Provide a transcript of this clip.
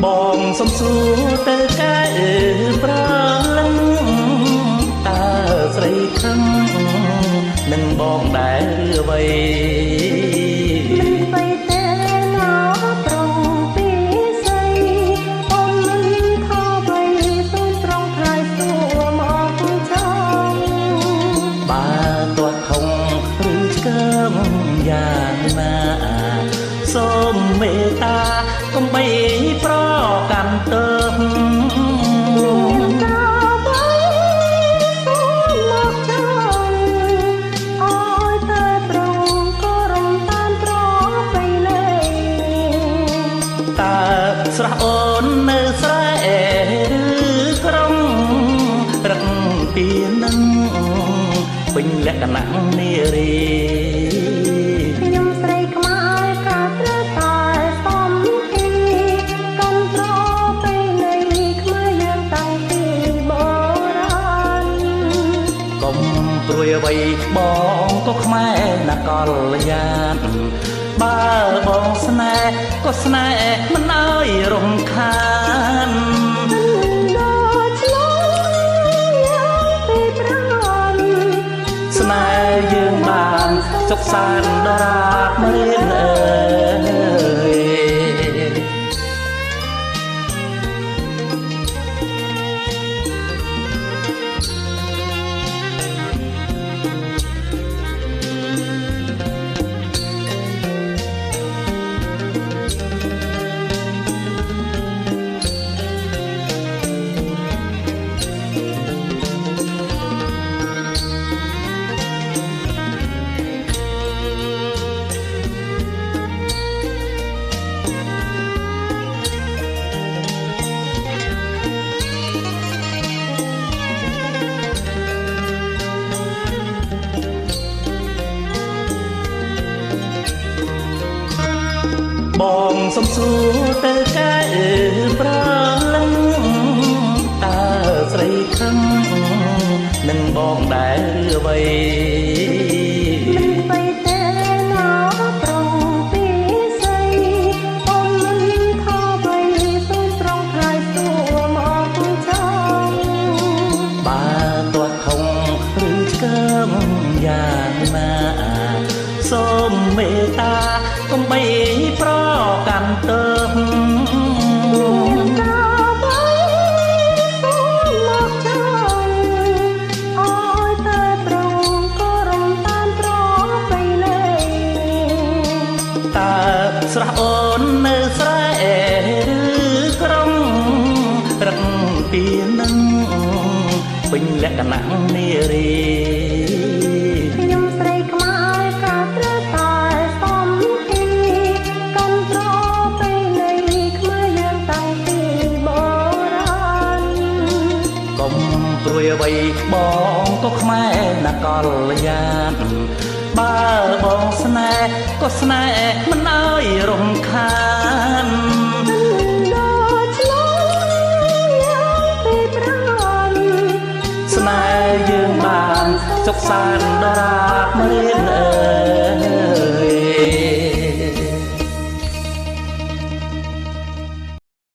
បងសុំសួរទៅកែប្រលឹងតើស្រីខឹងនឹងបងដែរឬអ្វីមិនបីទេណាប្រងពីស្អីអូនមិនខកបីសូមត្រង់ថ្លៃសួរមកចង់បើទាត់ខំឬឆ្កើមយ៉ាងណាសូមមេត្តាកុំបីប្រកាន់ទៅស្រះអូននៅស្រែឬក្រុងរឹកពីនឹងពេញលក្ខណៈនារីខ្ញុំស្រីខ្មែរក៏ត្រូវតែសំពីកំត្រទៅនៃខ្មែរយើងតាំងពីបុរាណកុំព្រួយអ្វីបងក៏ខ្មែរណាកលយានបើបងស្នេហ៍ក៏ស្នេហ៍មិនអើយរំខានស្នេហ៍យើងបានសុខសាន្តដរាបរៀនអើយបងសុំសួរទៅកែប្រលឹងតើស្រីខឹងនឹងបងដែរឬអ្វីមិនបីទេណាប្រងពីស្អីអូនមិនខកបីសូមត្រង់ថ្លៃសួរមកចង់បើទាត់ខំឬឆ្កើមយ៉ាងណាសូមមេត្តាកុំបីប្រកាន់ទៅស្រះអូននៅស្រែឬក្រុងរឹកពីនឹងពេញលក្ខណៈនារីខ្ញុំស្រីខ្មែរក៏ត្រូវតែសំពីកំត្រទៅនៃខ្មែរយើងតាំងពីបុរាណកុំព្រួយអ្វីបងក៏ខ្មែរណាកលយានបើបងស្នេហ៍ក៏ស្នេហ៍មិនអើយរំខានស្នេហ៍យើងបានសុខសាន្តដរាបរៀន